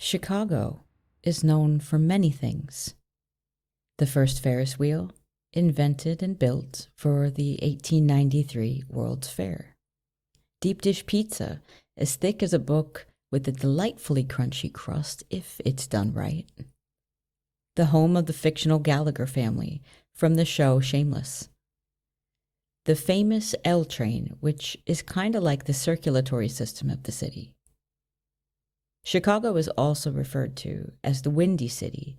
Chicago is known for many things. The first Ferris wheel, invented and built for the 1893 World's Fair. Deep dish pizza, as thick as a book with a delightfully crunchy crust if it's done right. The home of the fictional Gallagher family from the show Shameless. The famous L train, which is kind of like the circulatory system of the city. Chicago is also referred to as the Windy City,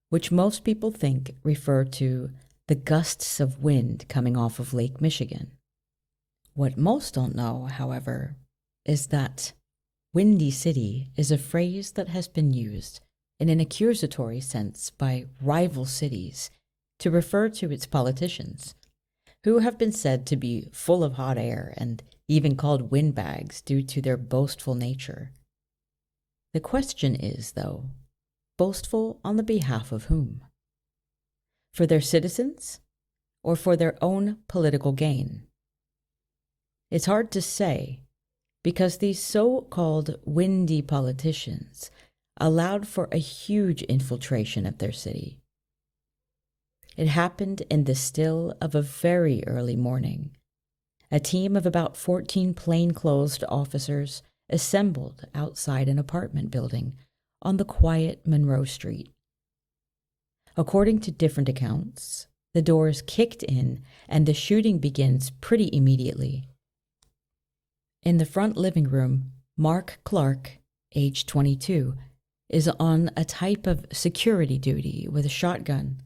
which most people think refer to the gusts of wind coming off of Lake Michigan. What most don't know, however, is that Windy City is a phrase that has been used in an accusatory sense by rival cities to refer to its politicians, who have been said to be full of hot air and even called windbags due to their boastful nature. The question is, though, boastful on the behalf of whom? For their citizens or for their own political gain? It's hard to say, because these so-called windy politicians allowed for a huge infiltration of their city. It happened in the still of a very early morning. A team of about 14 plainclothes officers assembled outside an apartment building on the quiet Monroe Street. According to different accounts, the doors kicked in and the shooting begins pretty immediately. In the front living room, Mark Clark, age 22, is on a type of security duty with a shotgun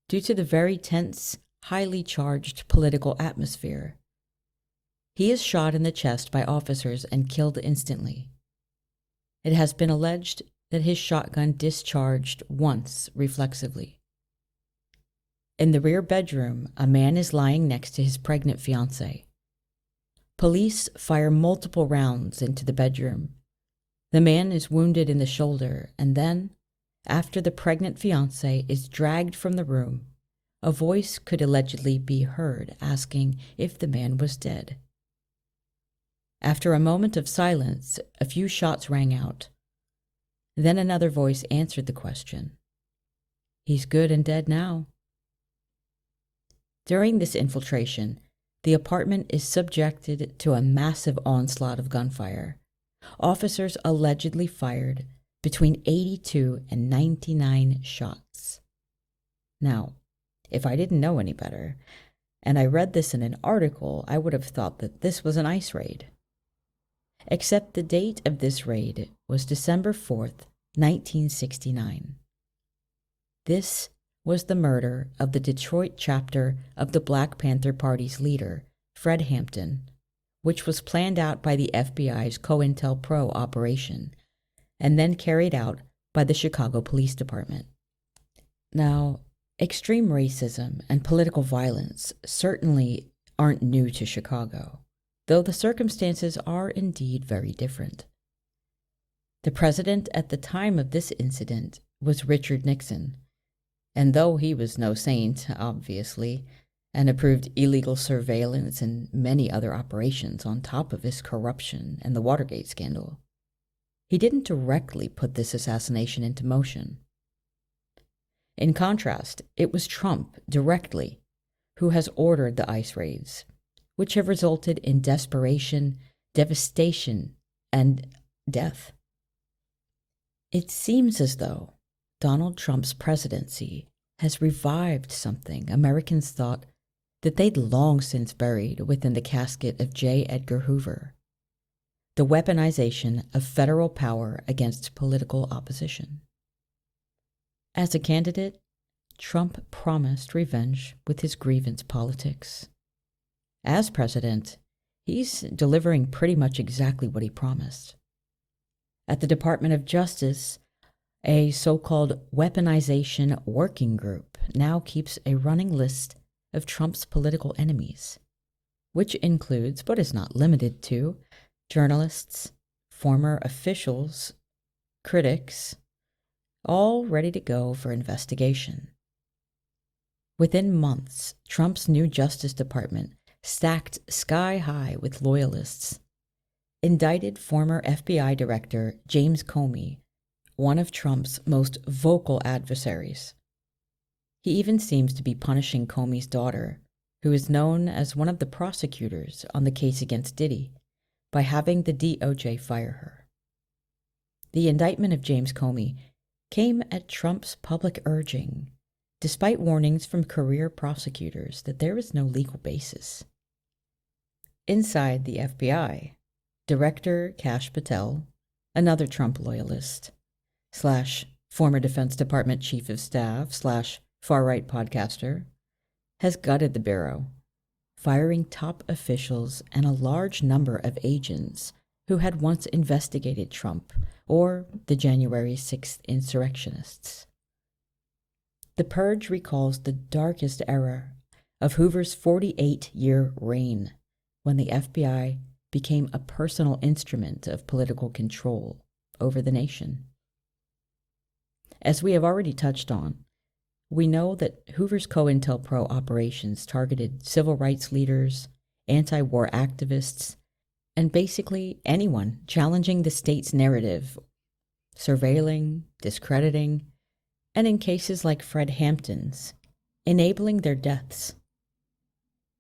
due to the very tense, highly charged political atmosphere. He is shot in the chest by officers and killed instantly. It has been alleged that his shotgun discharged once reflexively. In the rear bedroom, a man is lying next to his pregnant fiancée. Police fire multiple rounds into the bedroom. The man is wounded in the shoulder, and then, after the pregnant fiancée is dragged from the room, a voice could allegedly be heard asking if the man was dead. After a moment of silence, a few shots rang out. Then another voice answered the question. He's good and dead now. During this infiltration, the apartment is subjected to a massive onslaught of gunfire. Officers allegedly fired between 82 and 99 shots. Now, if I didn't know any better, and I read this in an article, I would have thought that this was an ICE raid. Except the date of this raid was December 4th, 1969. This was the murder of the Detroit chapter of the Black Panther Party's leader, Fred Hampton, which was planned out by the FBI's COINTELPRO operation and then carried out by the Chicago Police Department. Now, extreme racism and political violence certainly aren't new to Chicago, though the circumstances are indeed very different. The president at the time of this incident was Richard Nixon, and though he was no saint, obviously, and approved illegal surveillance and many other operations on top of his corruption and the Watergate scandal, he didn't directly put this assassination into motion. In contrast, it was Trump directly who has ordered the ICE raids, which have resulted in desperation, devastation, and death. It seems as though Donald Trump's presidency has revived something Americans thought that they'd long since buried within the casket of J. Edgar Hoover: the weaponization of federal power against political opposition. As a candidate, Trump promised revenge with his grievance politics. As president, he's delivering pretty much exactly what he promised. At the Department of Justice, a so-called weaponization working group now keeps a running list of Trump's political enemies, which includes, but is not limited to, journalists, former officials, critics, all ready to go for investigation. Within months, Trump's new Justice Department stacked sky high with loyalists, indicted former FBI Director James Comey one of Trump's most vocal adversaries. He even seems to be punishing Comey's daughter, who is known as one of the prosecutors on the case against Diddy, by having the DOJ fire her. The indictment of James Comey came at Trump's public urging, despite warnings from career prosecutors that there is no legal basis. Inside the FBI, Director Kash Patel, another Trump loyalist, / former Defense Department Chief of Staff / far-right podcaster, has gutted the Bureau, firing top officials and a large number of agents who had once investigated Trump or the January 6th insurrectionists. The purge recalls the darkest era of Hoover's 48-year reign, when the FBI became a personal instrument of political control over the nation. As we have already touched on, we know that Hoover's COINTELPRO operations targeted civil rights leaders, anti-war activists, and basically anyone challenging the state's narrative, surveilling, discrediting, and in cases like Fred Hampton's, enabling their deaths.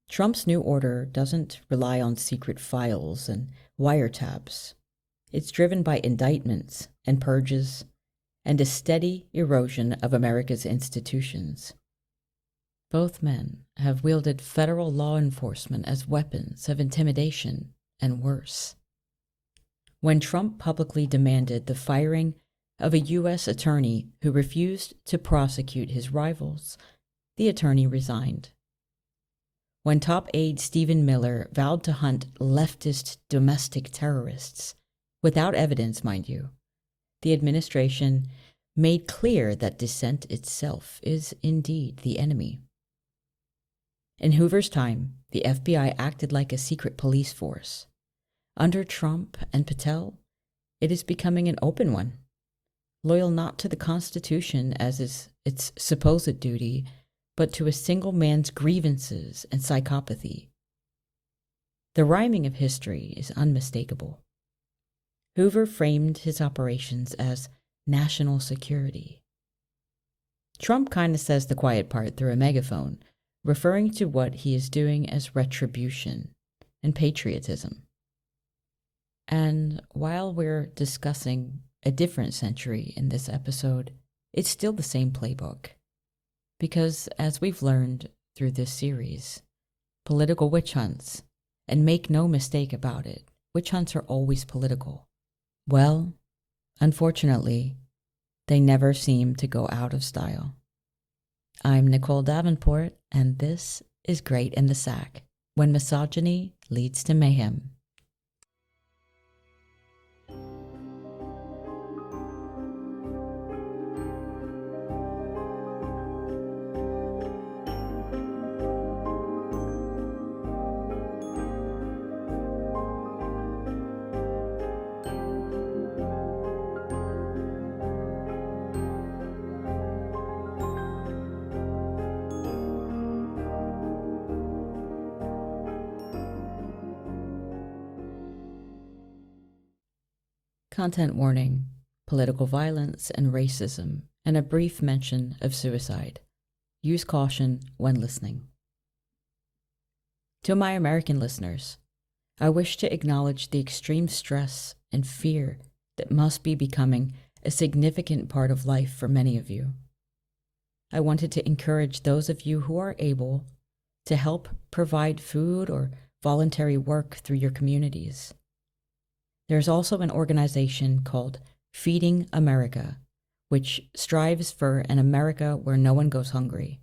Trump's new order doesn't rely on secret files and wiretaps. It's driven by indictments and purges and a steady erosion of America's institutions. Both men have wielded federal law enforcement as weapons of intimidation and worse. When Trump publicly demanded the firing of a U.S. attorney who refused to prosecute his rivals, the attorney resigned. When top aide Stephen Miller vowed to hunt leftist domestic terrorists, without evidence, mind you, the administration made clear that dissent itself is indeed the enemy. In Hoover's time, the FBI acted like a secret police force. Under Trump and Patel, it is becoming an open one, loyal not to the Constitution as is its supposed duty, but to a single man's grievances and psychopathy. The rhyming of history is unmistakable. Hoover framed his operations as national security. Trump kind of says the quiet part through a megaphone, referring to what he is doing as retribution and patriotism. And while we're discussing a different century in this episode, it's still the same playbook. Because, as we've learned through this series, political witch hunts, and make no mistake about it, witch hunts are always political. Well, unfortunately, they never seem to go out of style. I'm Nicole Davenport, and this is Great in the Sack, when misogyny leads to mayhem. Content warning, political violence and racism, and a brief mention of suicide. Use caution when listening. To my American listeners, I wish to acknowledge the extreme stress and fear that must be becoming a significant part of life for many of you. I wanted to encourage those of you who are able to help provide food or voluntary work through your communities. There's also an organization called Feeding America, which strives for an America where no one goes hungry.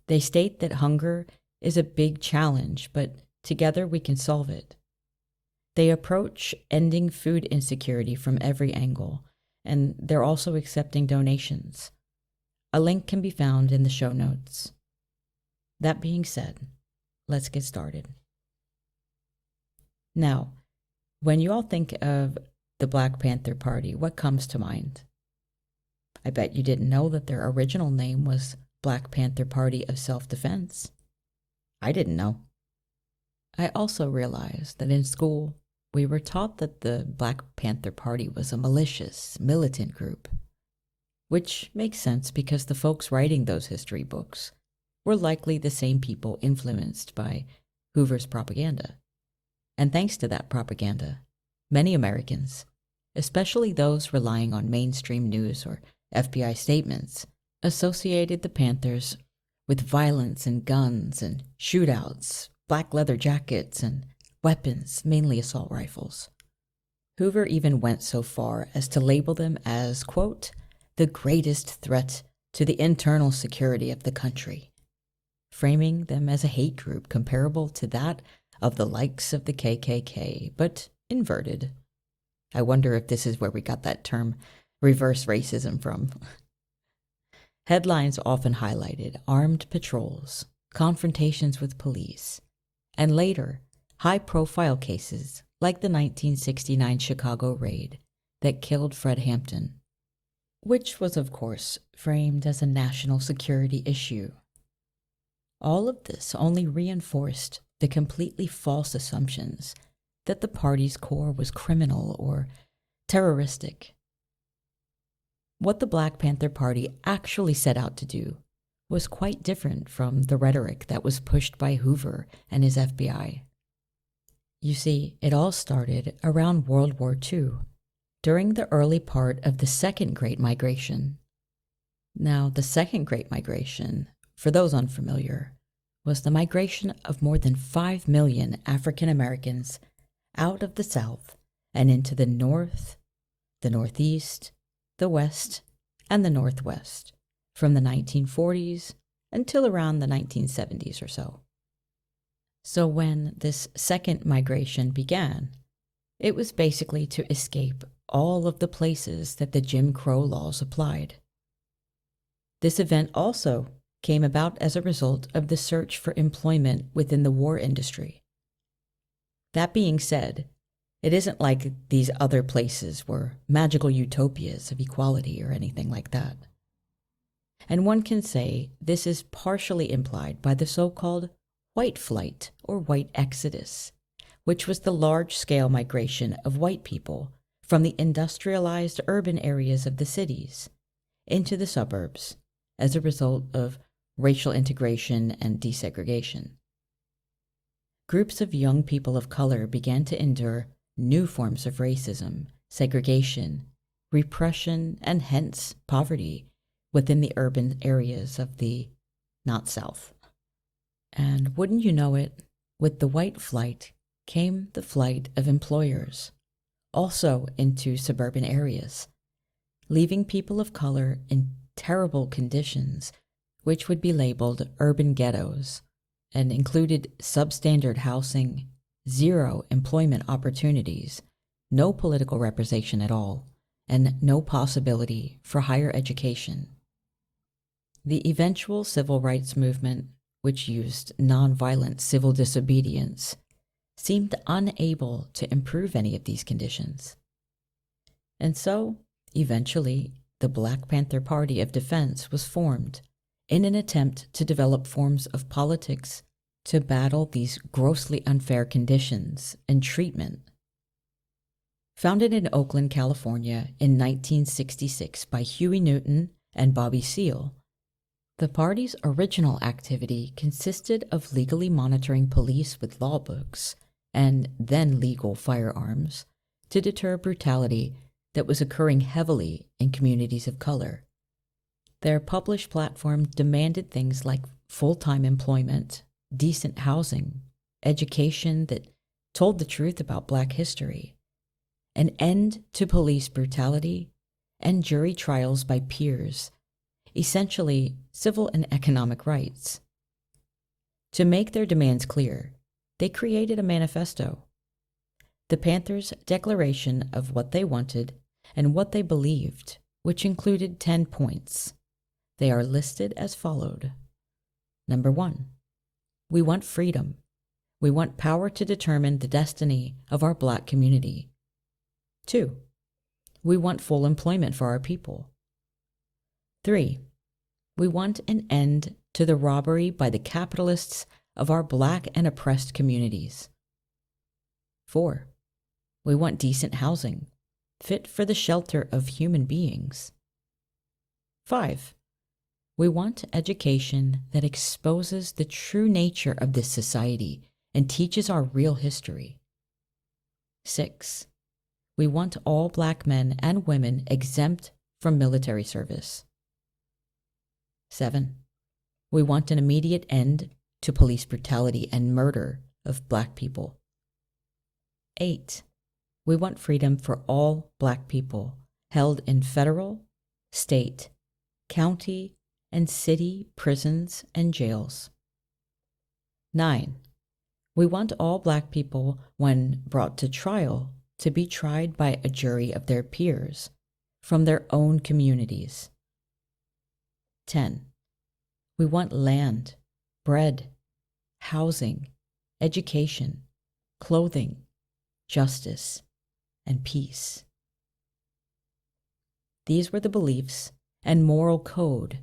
They state that hunger is a big challenge, but together we can solve it. They approach ending food insecurity from every angle, and they're also accepting donations. A link can be found in the show notes. That being said, let's get started. Now, when you all think of the Black Panther Party, what comes to mind? I bet you didn't know that their original name was Black Panther Party of Self-Defense. I didn't know. I also realized that in school, we were taught that the Black Panther Party was a malicious, militant group, which makes sense because the folks writing those history books were likely the same people influenced by Hoover's propaganda. And thanks to that propaganda, many Americans, especially those relying on mainstream news or FBI statements, associated the Panthers with violence and guns and shootouts, black leather jackets, and weapons, mainly assault rifles. Hoover even went so far as to label them as, quote, the greatest threat to the internal security of the country, framing them as a hate group comparable to that of the likes of the KKK, but inverted. I wonder if this is where we got that term reverse racism from. Headlines often highlighted armed patrols, confrontations with police, and later, high-profile cases like the 1969 Chicago raid that killed Fred Hampton, which was, of course, framed as a national security issue. All of this only reinforced the completely false assumptions that the party's core was criminal or terroristic. What the Black Panther Party actually set out to do was quite different from the rhetoric that was pushed by Hoover and his FBI. You see, it all started around World War II, during the early part of the Second Great Migration. Now, the Second Great Migration, for those unfamiliar, was the migration of more than 5 million African Americans out of the South and into the North, the Northeast, the West, and the Northwest from the 1940s until around the 1970s or so. So when this second migration began, it was basically to escape all of the places that the Jim Crow laws applied. This event also came about as a result of the search for employment within the war industry. That being said, it isn't like these other places were magical utopias of equality or anything like that. And one can say this is partially implied by the so-called white flight or white exodus, which was the large-scale migration of white people from the industrialized urban areas of the cities into the suburbs as a result of racial integration and desegregation. Groups of young people of color began to endure new forms of racism, segregation, repression, and hence poverty within the urban areas of the not South. And wouldn't you know it, with the white flight came the flight of employers, also into suburban areas, leaving people of color in terrible conditions, which would be labeled urban ghettos, and included substandard housing, zero employment opportunities, no political representation at all, and no possibility for higher education. The eventual civil rights movement, which used nonviolent civil disobedience, seemed unable to improve any of these conditions. And so, eventually, the Black Panther Party of Defense was formed in an attempt to develop forms of politics to battle these grossly unfair conditions and treatment. Founded in Oakland, California in 1966 by Huey Newton and Bobby Seale, the party's original activity consisted of legally monitoring police with law books and then legal firearms to deter brutality that was occurring heavily in communities of color. Their published platform demanded things like full-time employment, decent housing, education that told the truth about Black history, an end to police brutality, and jury trials by peers, essentially civil and economic rights. To make their demands clear, they created a manifesto, the Panthers' declaration of what they wanted and what they believed, which included 10 points. They are listed as followed. Number 1, we want freedom. We want power to determine the destiny of our Black community. 2, we want full employment for our people. 3, we want an end to the robbery by the capitalists of our Black and oppressed communities. 4, We want decent housing, fit for the shelter of human beings. 5. We want education that exposes the true nature of this society and teaches our real history. 6. We want all Black men and women exempt from military service. 7. We want an immediate end to police brutality and murder of Black people. 8. We want freedom for all Black people held in federal, state, county, and city prisons and jails. 9. We want all Black people, when brought to trial, to be tried by a jury of their peers from their own communities. 10. We want land, bread, housing, education, clothing, justice, and peace. These were the beliefs and moral code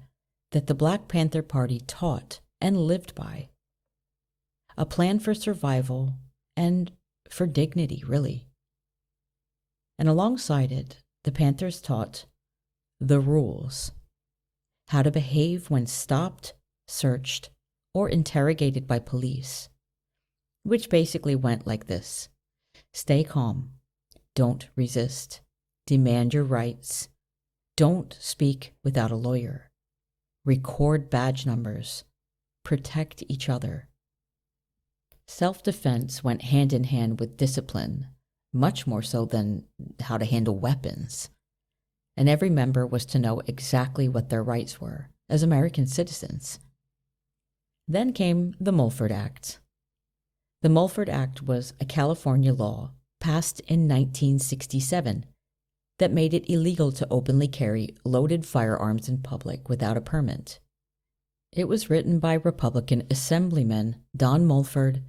that the Black Panther Party taught and lived by. A plan for survival and for dignity, really. And alongside it, the Panthers taught the rules: how to behave when stopped, searched, or interrogated by police, which basically went like this: stay calm, don't resist, demand your rights, don't speak without a lawyer, record badge numbers, protect each other. Self-defense went hand in hand with discipline, much more so than how to handle weapons. And every member was to know exactly what their rights were as American citizens. Then came the Mulford Act. The Mulford Act was a California law passed in 1967 that made it illegal to openly carry loaded firearms in public without a permit. It was written by Republican Assemblyman Don Mulford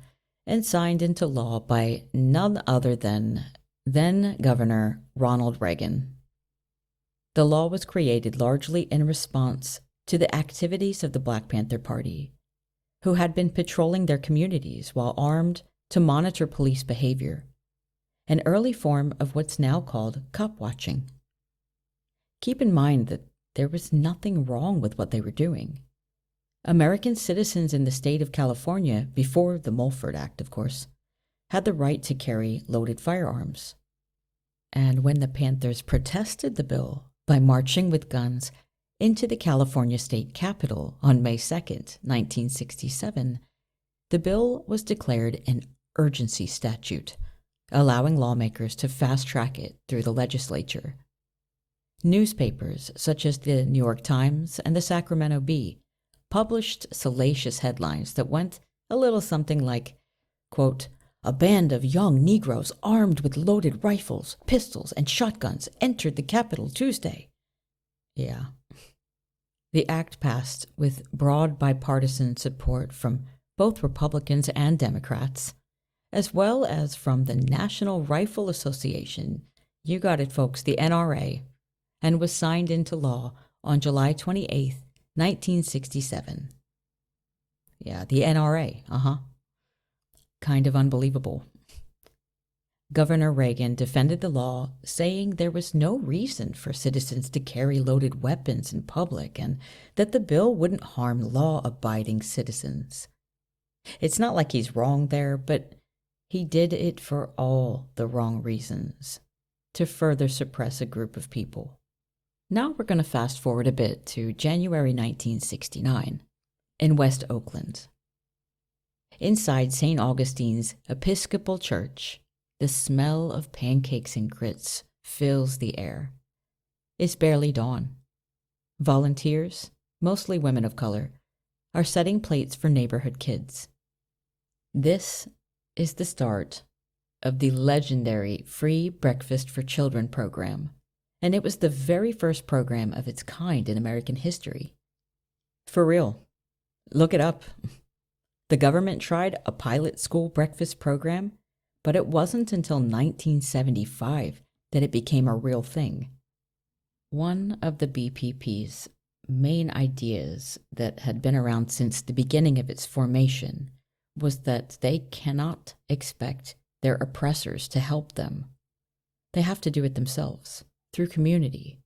and signed into law by none other than then-Governor Ronald Reagan. The law was created largely in response to the activities of the Black Panther Party, who had been patrolling their communities while armed to monitor police behavior, an early form of what's now called cop watching. Keep in mind that there was nothing wrong with what they were doing. American citizens in the state of California, before the Mulford Act, of course, had the right to carry loaded firearms. And when the Panthers protested the bill by marching with guns into the California state capitol on May 2nd, 1967, the bill was declared an urgency statute, allowing lawmakers to fast-track it through the legislature. Newspapers such as the New York Times and the Sacramento Bee published salacious headlines that went a little something like, quote, "A band of young Negroes armed with loaded rifles, pistols, and shotguns entered the Capitol Tuesday." Yeah. The act passed with broad bipartisan support from both Republicans and Democrats, as well as from the National Rifle Association, you got it folks, the NRA, and was signed into law on July 28th, 1967. Yeah, the NRA, Kind of unbelievable. Governor Reagan defended the law, saying there was no reason for citizens to carry loaded weapons in public and that the bill wouldn't harm law-abiding citizens. It's not like he's wrong there, but he did it for all the wrong reasons, to further suppress a group of people. Now we're going to fast forward a bit to January 1969 in West Oakland. Inside St. Augustine's Episcopal Church, the smell of pancakes and grits fills the air. It's barely dawn. Volunteers, mostly women of color, are setting plates for neighborhood kids. This is the start of the legendary Free Breakfast for Children program, and it was the very first program of its kind in American history. For real. Look it up. The government tried a pilot school breakfast program, but it wasn't until 1975 that it became a real thing. One of the BPP's main ideas that had been around since the beginning of its formation was that they cannot expect their oppressors to help them They have to do it themselves, through community.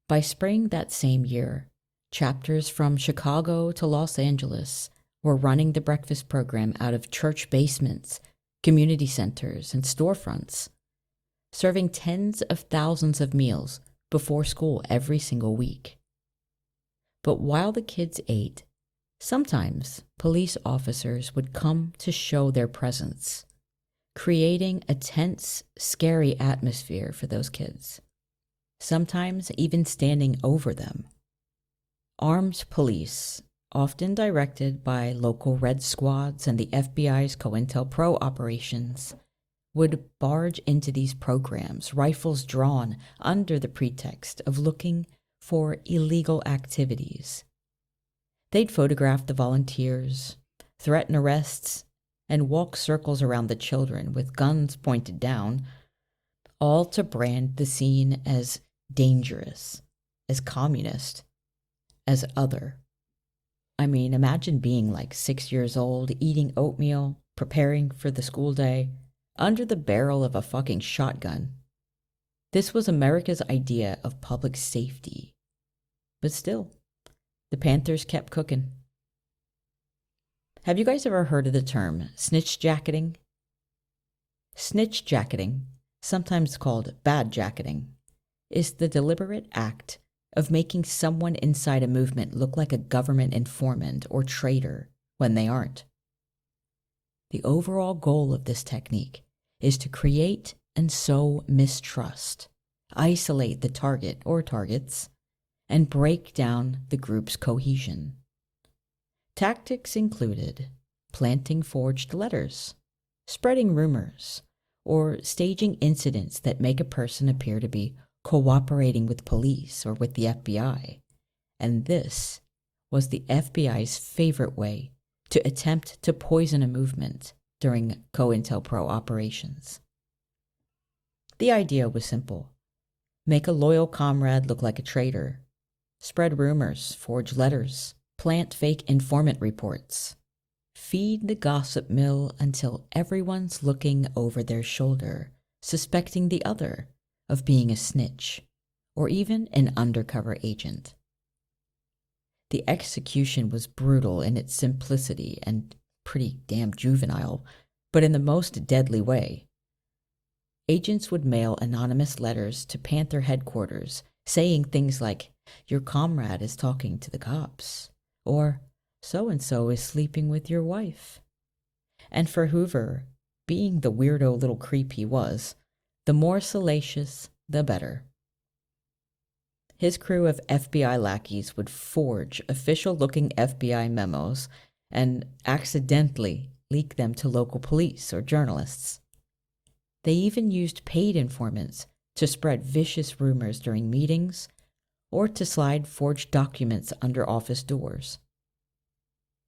By spring that same year, chapters from Chicago to Los Angeles were running the breakfast program out of church basements, community centers, and storefronts, serving tens of thousands of meals before school every single week. But while the kids ate, sometimes police officers would come to show their presence, creating a tense, scary atmosphere for those kids, sometimes even standing over them. Armed police, often directed by local Red Squads and the FBI's COINTELPRO operations, would barge into these programs, rifles drawn under the pretext of looking for illegal activities. They'd photograph the volunteers, threaten arrests, and walk circles around the children with guns pointed down, all to brand the scene as dangerous, as communist, as other. I mean, imagine being like 6 years old, eating oatmeal, preparing for the school day, under the barrel of a fucking shotgun. This was America's idea of public safety. But still, the Panthers kept cooking. Have you guys ever heard of the term snitch-jacketing? Snitch-jacketing, sometimes called bad-jacketing, is the deliberate act of making someone inside a movement look like a government informant or traitor when they aren't. The overall goal of this technique is to create and sow mistrust, isolate the target or targets, and break down the group's cohesion. Tactics included planting forged letters, spreading rumors, or staging incidents that make a person appear to be cooperating with police or with the FBI. And this was the FBI's favorite way to attempt to poison a movement during COINTELPRO operations. The idea was simple. Make a loyal comrade look like a traitor, spread rumors, forge letters, plant fake informant reports, feed the gossip mill until everyone's looking over their shoulder, suspecting the other of being a snitch or even an undercover agent. The execution was brutal in its simplicity and pretty damn juvenile, but in the most deadly way. Agents would mail anonymous letters to Panther headquarters saying things like, "Your comrade is talking to the cops," or "So-and-so is sleeping with your wife." And for Hoover, being the weirdo little creep he was, the more salacious, the better. His crew of FBI lackeys would forge official-looking FBI memos and accidentally leak them to local police or journalists. They even used paid informants to spread vicious rumors during meetings or to slide forged documents under office doors.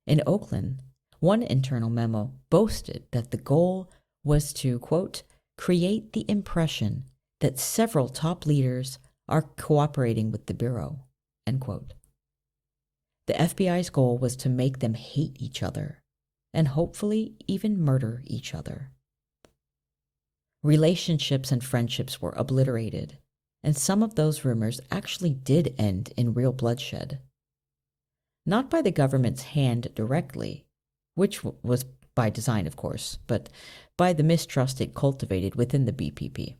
In Oakland, one internal memo boasted that the goal was to, quote, create the impression that several top leaders are cooperating with the Bureau, end quote. The FBI's goal was to make them hate each other and hopefully even murder each other. Relationships and friendships were obliterated, and some of those rumors actually did end in real bloodshed. Not by the government's hand directly, which was by design, of course, but by the mistrust it cultivated within the BPP.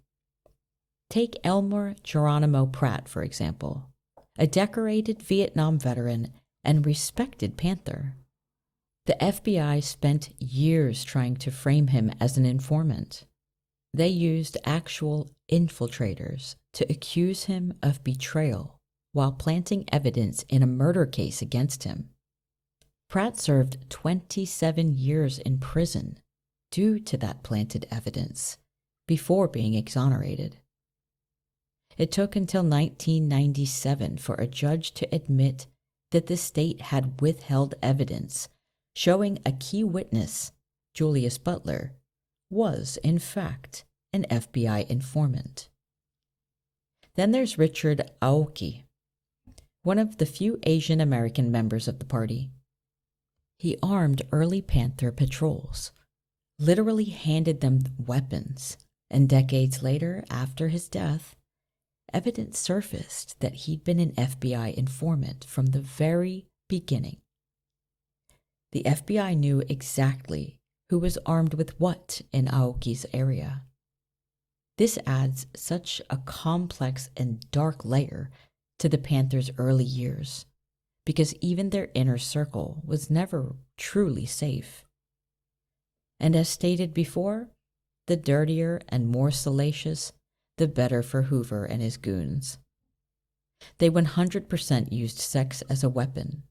Take Elmer Geronimo Pratt, for example, a decorated Vietnam veteran and respected Panther. The FBI spent years trying to frame him as an informant. They used actual infiltrators to accuse him of betrayal while planting evidence in a murder case against him. Pratt served 27 years in prison due to that planted evidence before being exonerated. It took until 1997 for a judge to admit that the state had withheld evidence showing a key witness, Julius Butler, was, in fact, an FBI informant. Then there's Richard Aoki, one of the few Asian American members of the party. He armed early Panther patrols, literally handed them weapons, And decades later, after his death, evidence surfaced that he'd been an FBI informant from the very beginning. The FBI knew exactly who was armed with what in Aoki's area. This adds such a complex and dark layer to the Panthers' early years, because even their inner circle was never truly safe. And as stated before, the dirtier and more salacious, the better for Hoover and his goons. They 100% used sex as a weapon.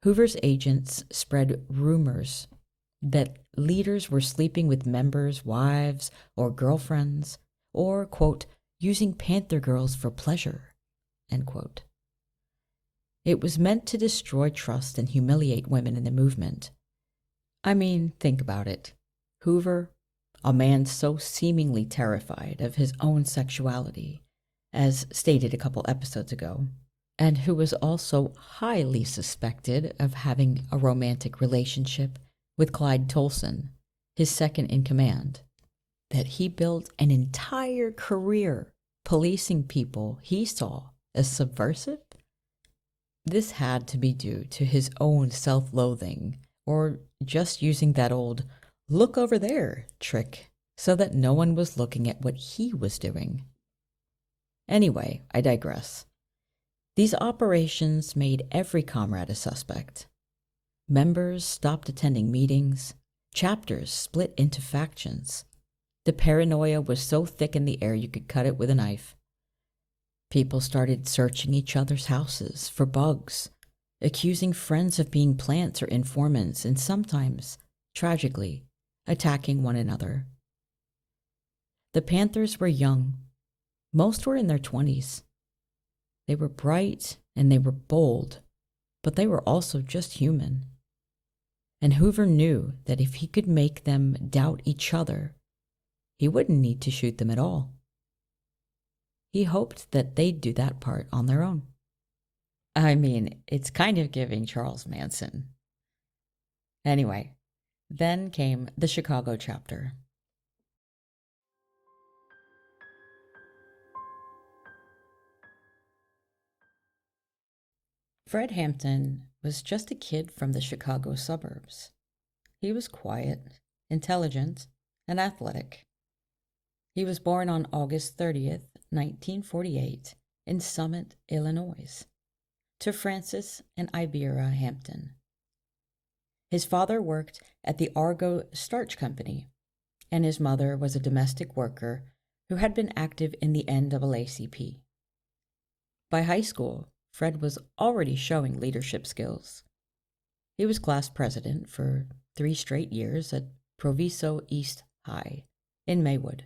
Hoover's agents spread rumors that leaders were sleeping with members' wives or girlfriends, or, quote, using Panther girls for pleasure, end quote. It was meant to destroy trust and humiliate women in the movement. I mean, think about it. Hoover, a man so seemingly terrified of his own sexuality, as stated a couple episodes ago, and who was also highly suspected of having a romantic relationship with Clyde Tolson, his second in command, that he built an entire career policing people he saw as subversive? This had to be due to his own self-loathing, or just using that old "look over there" trick so that no one was looking at what he was doing. Anyway, I digress. These operations made every comrade a suspect. Members stopped attending meetings, chapters split into factions. The paranoia was so thick in the air you could cut it with a knife. People started searching each other's houses for bugs, accusing friends of being plants or informants, and sometimes, tragically, attacking one another. The Panthers were young. Most were in their 20s. They were bright and they were bold, but they were also just human. And Hoover knew that if he could make them doubt each other, he wouldn't need to shoot them at all. He hoped that they'd do that part on their own. I mean, it's kind of giving Charles Manson. Anyway, then came the Chicago chapter. Fred Hampton was just a kid from the Chicago suburbs. He was quiet, intelligent, and athletic. He was born on August 30th, 1948, in Summit, Illinois, to Francis and Ibera Hampton. His father worked at the Argo Starch Company, and his mother was a domestic worker who had been active in the NAACP. By high school, Fred was already showing leadership skills. He was class president for 3 straight years at Proviso East High in Maywood.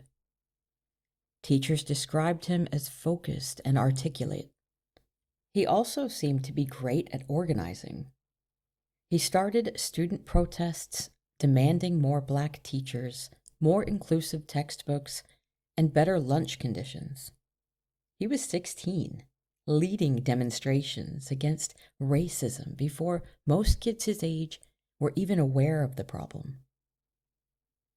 Teachers described him as focused and articulate. He also seemed to be great at organizing. He started student protests demanding more Black teachers, more inclusive textbooks, and better lunch conditions. He was 16, leading demonstrations against racism before most kids his age were even aware of the problem.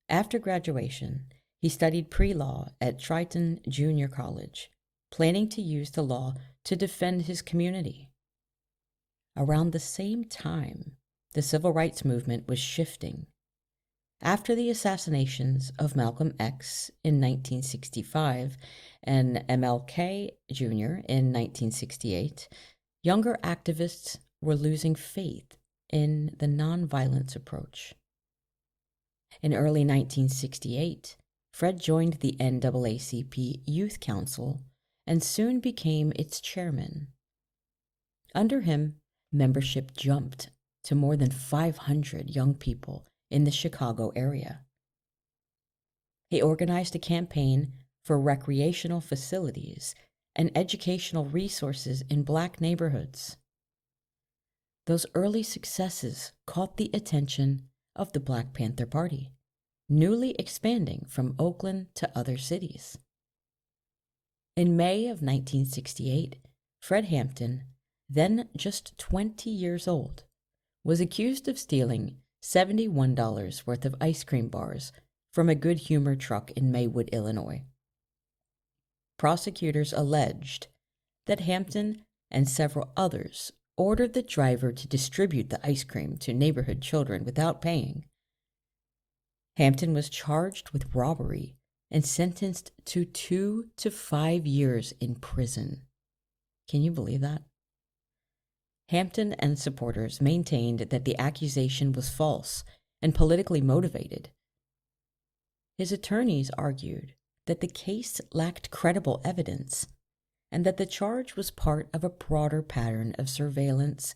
After graduation, he studied pre-law at Triton Junior College, planning to use the law to defend his community. Around the same time, the civil rights movement was shifting. After the assassinations of Malcolm X in 1965 and MLK Jr. in 1968, younger activists were losing faith in the nonviolence approach. In early 1968, Fred joined the NAACP Youth Council and soon became its chairman. Under him, membership jumped to more than 500 young people in the Chicago area. He organized a campaign for recreational facilities and educational resources in Black neighborhoods. Those early successes caught the attention of the Black Panther Party, newly expanding from Oakland to other cities. In May of 1968, Fred Hampton, then just 20 years old, was accused of stealing $71 worth of ice cream bars from a Good Humor truck in Maywood, Illinois. Prosecutors alleged that Hampton and several others ordered the driver to distribute the ice cream to neighborhood children without paying. Hampton was charged with robbery and sentenced to 2 to 5 years in prison. Can you believe that? Hampton and supporters maintained that the accusation was false and politically motivated. His attorneys argued that the case lacked credible evidence and that the charge was part of a broader pattern of surveillance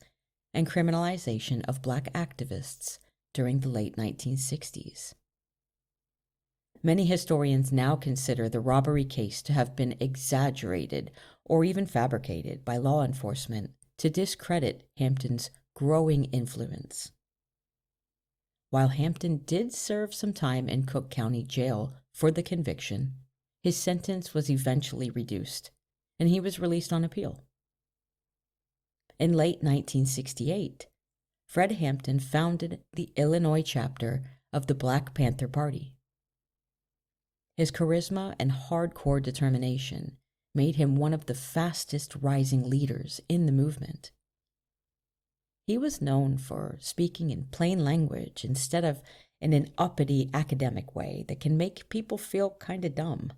and criminalization of Black activists during the late 1960s. Many historians now consider the robbery case to have been exaggerated or even fabricated by law enforcement to discredit Hampton's growing influence. While Hampton did serve some time in Cook County Jail for the conviction, his sentence was eventually reduced, and he was released on appeal. In late 1968, Fred Hampton founded the Illinois chapter of the Black Panther Party. His charisma and hardcore determination made him one of the fastest rising leaders in the movement. He was known for speaking in plain language instead of in an uppity academic way that can make people feel kind of dumb.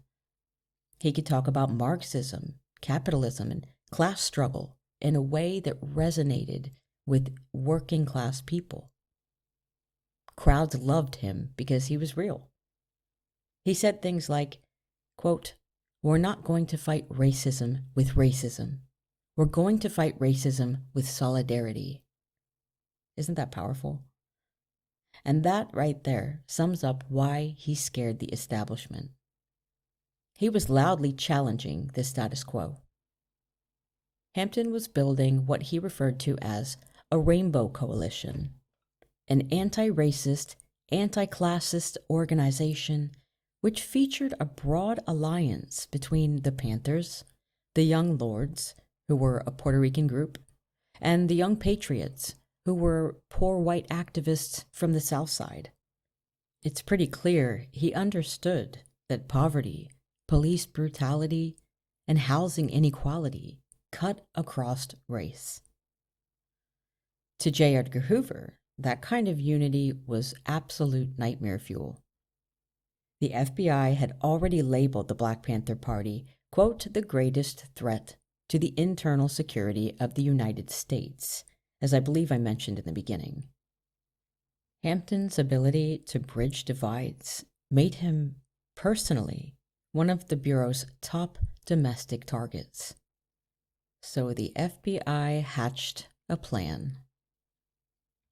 He could talk about Marxism, capitalism, and class struggle in a way that resonated with working class people. Crowds loved him because he was real. He said things like, quote, "We're not going to fight racism with racism. We're going to fight racism with solidarity." Isn't that powerful? And that right there sums up why he scared the establishment. He was loudly challenging the status quo. Hampton was building what he referred to as a rainbow coalition, an anti-racist, anti-classist organization which featured a broad alliance between the Panthers, the Young Lords, who were a Puerto Rican group, and the Young Patriots, who were poor white activists from the South Side. It's pretty clear he understood that poverty, police brutality, and housing inequality cut across race. To J. Edgar Hoover, that kind of unity was absolute nightmare fuel. The FBI had already labeled the Black Panther Party, quote, "the greatest threat to the internal security of the United States," as I believe I mentioned in the beginning. Hampton's ability to bridge divides made him, personally, one of the Bureau's top domestic targets. So the FBI hatched a plan.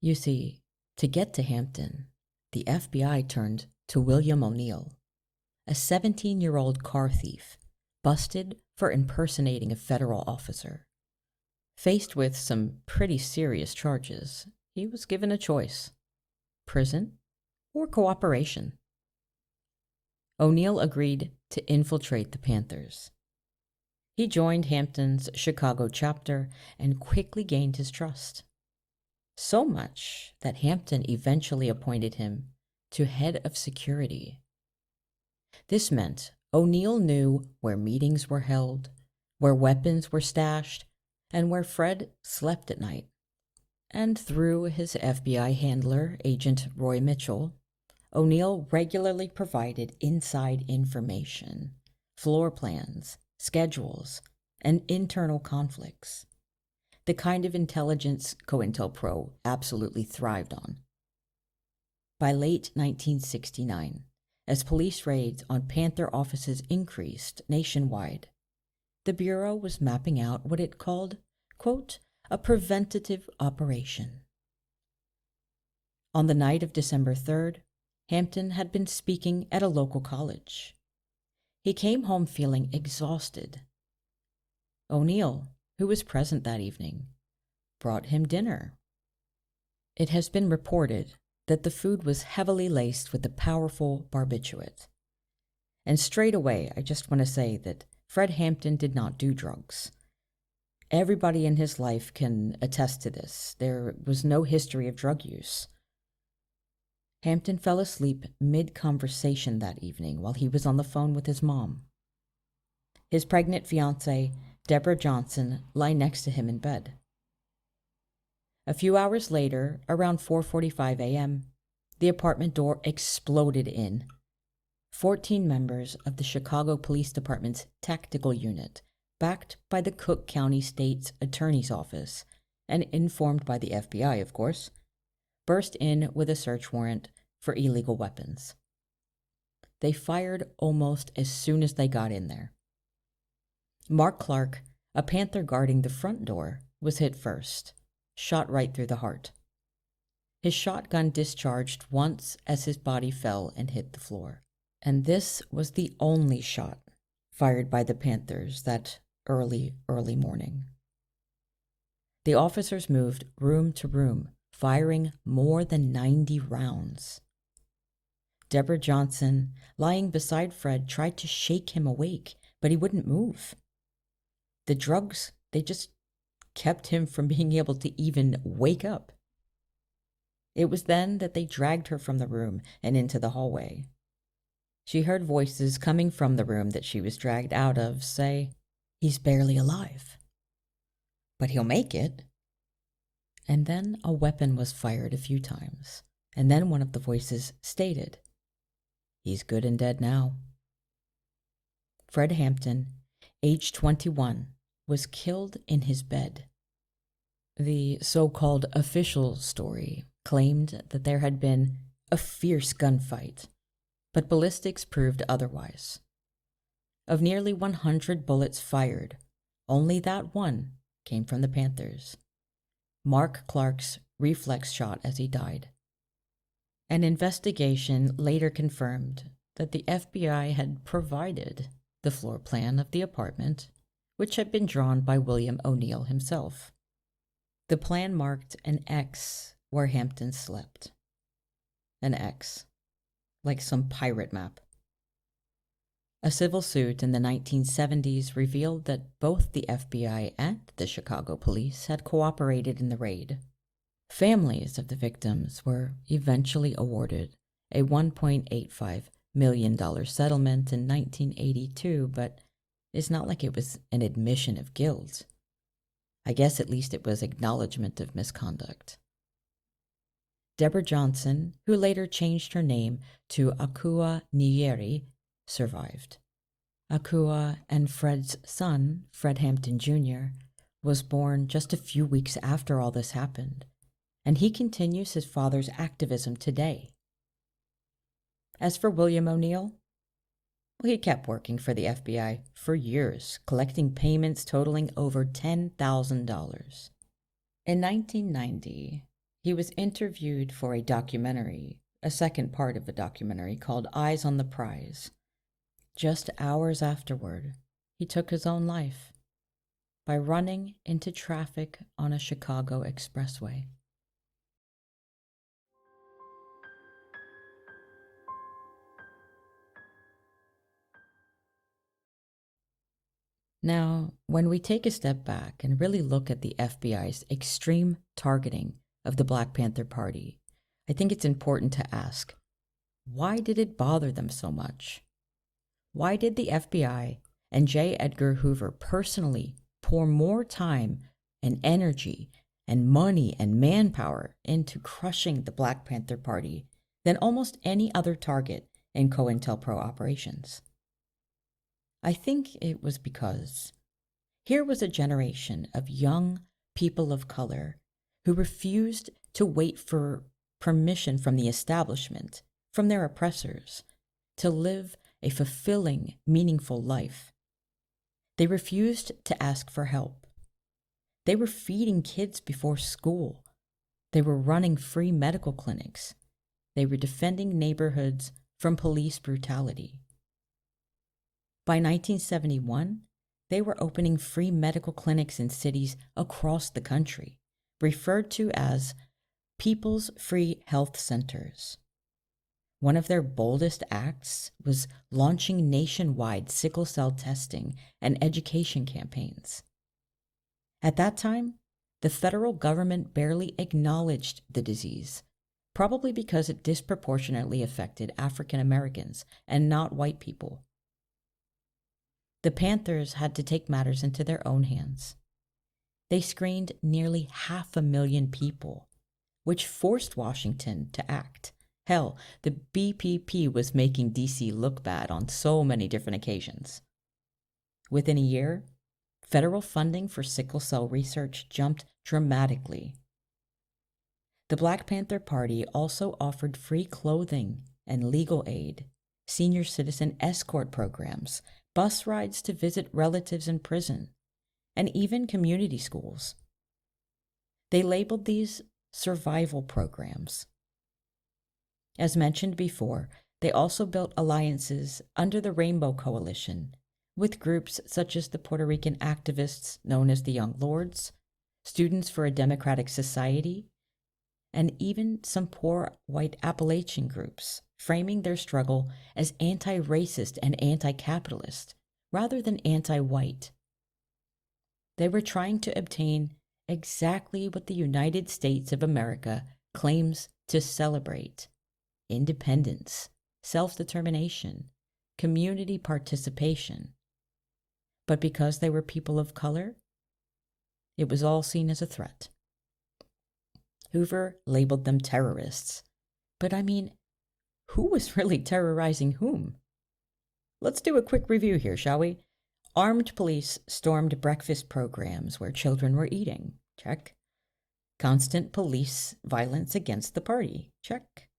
You see, to get to Hampton, the FBI turned to William O'Neill, a 17-year-old car thief busted for impersonating a federal officer. Faced with some pretty serious charges, he was given a choice: prison or cooperation. O'Neill agreed to infiltrate the Panthers. He joined Hampton's Chicago chapter and quickly gained his trust. So much that Hampton eventually appointed him to head of security. This meant O'Neill knew where meetings were held, where weapons were stashed, and where Fred slept at night. And through his FBI handler, Agent Roy Mitchell, O'Neill regularly provided inside information, floor plans, schedules, and internal conflicts, the kind of intelligence COINTELPRO absolutely thrived on. By late 1969, as police raids on Panther offices increased nationwide, the Bureau was mapping out what it called, quote, "a preventative operation." On the night of December 3rd, Hampton had been speaking at a local college. He came home feeling exhausted. O'Neill, who was present that evening, brought him dinner. It has been reported that the food was heavily laced with a powerful barbiturate. And straight away, I just want to say that Fred Hampton did not do drugs. Everybody in his life can attest to this. There was no history of drug use. Hampton fell asleep mid-conversation that evening while he was on the phone with his mom. His pregnant fiancée, Deborah Johnson, lay next to him in bed. A few hours later, around 4:45 a.m., the apartment door exploded in. 14 members of the Chicago Police Department's tactical unit, backed by the Cook County State's Attorney's Office, and informed by the FBI, of course, burst in with a search warrant for illegal weapons. They fired almost as soon as they got in there. Mark Clark, a Panther guarding the front door, was hit first, shot right through the heart. His shotgun discharged once as his body fell and hit the floor. And this was the only shot fired by the Panthers that early morning. The officers moved room to room, firing more than 90 rounds. Deborah Johnson, lying beside Fred, tried to shake him awake, but he wouldn't move. The drugs, they just kept him from being able to even wake up. It was then that they dragged her from the room and into the hallway. She heard voices coming from the room that she was dragged out of say, "He's barely alive, but he'll make it." And then a weapon was fired a few times, and then one of the voices stated, "He's good and dead now." Fred Hampton, age 21, was killed in his bed. The so-called official story claimed that there had been a fierce gunfight, but ballistics proved otherwise. Of nearly 100 bullets fired, only that one came from the Panthers. Mark Clark's reflex shot as he died. An investigation later confirmed that the FBI had provided the floor plan of the apartment, which had been drawn by William O'Neill himself. The plan marked an X where Hampton slept. An X, like some pirate map. A civil suit in the 1970s revealed that both the FBI and the Chicago police had cooperated in the raid. Families of the victims were eventually awarded a $1.85 million settlement in 1982, but it's not like it was an admission of guilt. I guess at least it was acknowledgement of misconduct. Deborah Johnson, who later changed her name to Akua Nyeri, survived. Akua and Fred's son, Fred Hampton Jr., was born just a few weeks after all this happened, and he continues his father's activism today. As for William O'Neill, well, he kept working for the FBI for years, collecting payments totaling over $10,000. In 1990, he was interviewed for a documentary, a second part of a documentary called Eyes on the Prize. Just hours afterward, he took his own life by running into traffic on a Chicago expressway. Now, when we take a step back and really look at the FBI's extreme targeting of the Black Panther Party, I think it's important to ask, why did it bother them so much? Why did the FBI and J. Edgar Hoover personally pour more time and energy and money and manpower into crushing the Black Panther Party than almost any other target in COINTELPRO operations? I think it was because here was a generation of young people of color who refused to wait for permission from the establishment, from their oppressors, to live a fulfilling, meaningful life. They refused to ask for help. They were feeding kids before school. They were running free medical clinics. They were defending neighborhoods from police brutality. By 1971, they were opening free medical clinics in cities across the country, referred to as People's Free Health Centers. One of their boldest acts was launching nationwide sickle-cell testing and education campaigns. At that time, the federal government barely acknowledged the disease, probably because it disproportionately affected African Americans and not white people. The Panthers had to take matters into their own hands. They screened nearly 500,000 people, which forced Washington to act. Hell, the BPP was making DC look bad on so many different occasions. Within a year, federal funding for sickle cell research jumped dramatically. The Black Panther Party also offered free clothing and legal aid, senior citizen escort programs, bus rides to visit relatives in prison, and even community schools. They labeled these survival programs. As mentioned before, they also built alliances under the Rainbow Coalition with groups such as the Puerto Rican activists known as the Young Lords, Students for a Democratic Society, and even some poor white Appalachian groups, framing their struggle as anti-racist and anti-capitalist rather than anti-white. They were trying to obtain exactly what the United States of America claims to celebrate: independence, self-determination, community participation. But because they were people of color, it was all seen as a threat. Hoover labeled them terrorists. But I mean, who was really terrorizing whom? Let's do a quick review here, shall we? Armed police stormed breakfast programs where children were eating. Check. Constant police violence against the party. Check.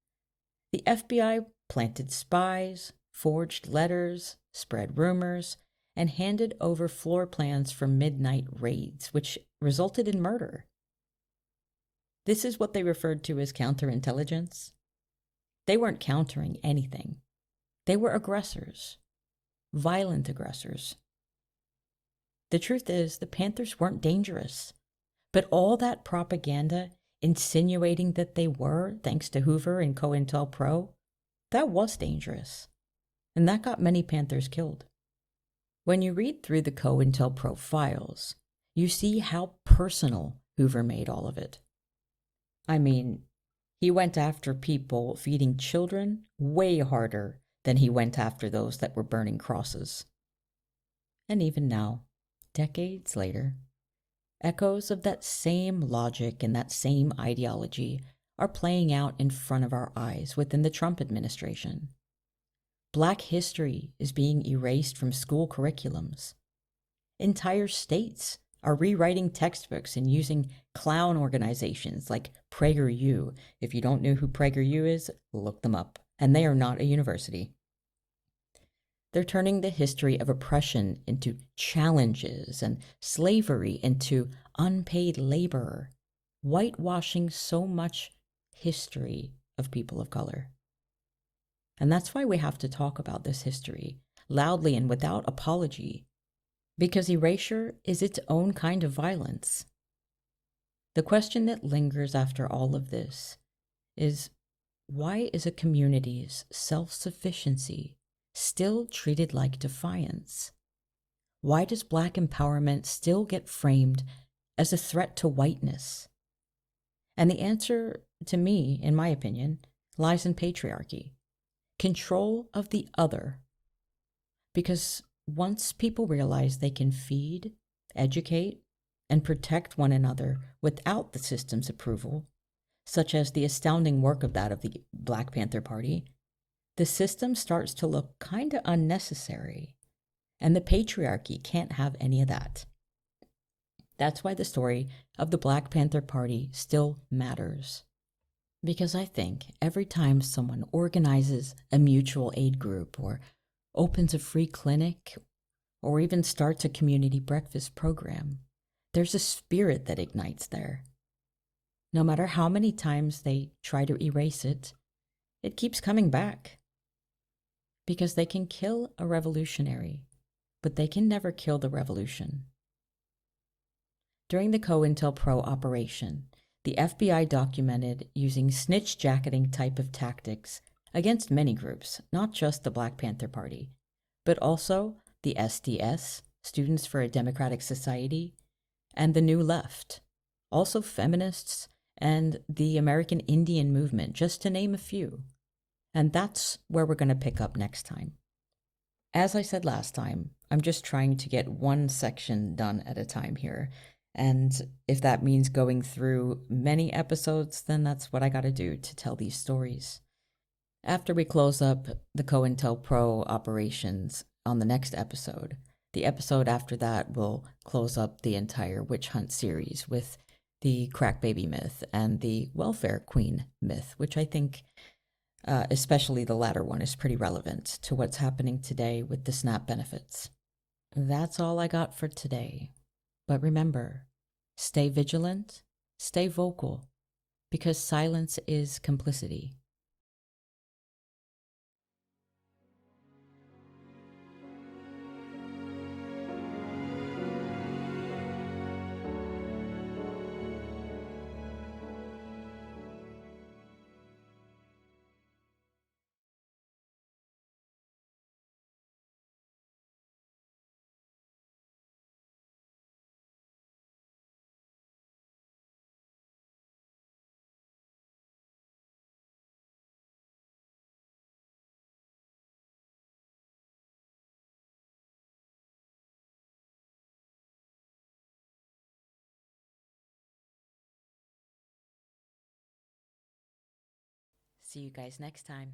The FBI planted spies, forged letters, spread rumors, and handed over floor plans for midnight raids, which resulted in murder. This is what they referred to as counterintelligence. They weren't countering anything. They were aggressors, violent aggressors. The truth is, the Panthers weren't dangerous, but all that propaganda insinuating that they were, thanks to Hoover and COINTELPRO, that was dangerous, and that got many Panthers killed. When you read through the COINTELPRO files, you see how personal Hoover made all of it. I mean, he went after people feeding children way harder than he went after those that were burning crosses. And even now, decades later, echoes of that same logic and that same ideology are playing out in front of our eyes within the Trump administration. Black history is being erased from school curriculums. Entire states are rewriting textbooks and using clown organizations like PragerU. If you don't know who PragerU is, look them up. And they are not a university. They're turning the history of oppression into challenges and slavery into unpaid labor, whitewashing so much history of people of color. And that's why we have to talk about this history loudly and without apology, because erasure is its own kind of violence. The question that lingers after all of this is, why is a community's self-sufficiency still treated like defiance? Why does Black empowerment still get framed as a threat to whiteness? And the answer, to me, in my opinion, lies in patriarchy. Control of the other. Because once people realize they can feed, educate, and protect one another without the system's approval, such as the astounding work of the Black Panther Party, the system starts to look kind of unnecessary, and the patriarchy can't have any of that. That's why the story of the Black Panther Party still matters. Because I think every time someone organizes a mutual aid group or opens a free clinic or even starts a community breakfast program, there's a spirit that ignites there. No matter how many times they try to erase it, it keeps coming back. Because they can kill a revolutionary, but they can never kill the revolution. During the COINTELPRO operation, the FBI documented using snitch-jacketing type of tactics against many groups, not just the Black Panther Party, but also the SDS, Students for a Democratic Society, and the New Left, also feminists and the American Indian movement, just to name a few. And that's where we're going to pick up next time. As I said last time, I'm just trying to get one section done at a time here. And if that means going through many episodes, then that's what I gotta do to tell these stories. After we close up the COINTELPRO operations on the next episode, the episode after that will close up the entire witch hunt series with the crack baby myth and the welfare queen myth, which I think, especially the latter one, is pretty relevant to what's happening today with the SNAP benefits. That's all I got for today. But remember, stay vigilant, stay vocal, because silence is complicity. See you guys next time.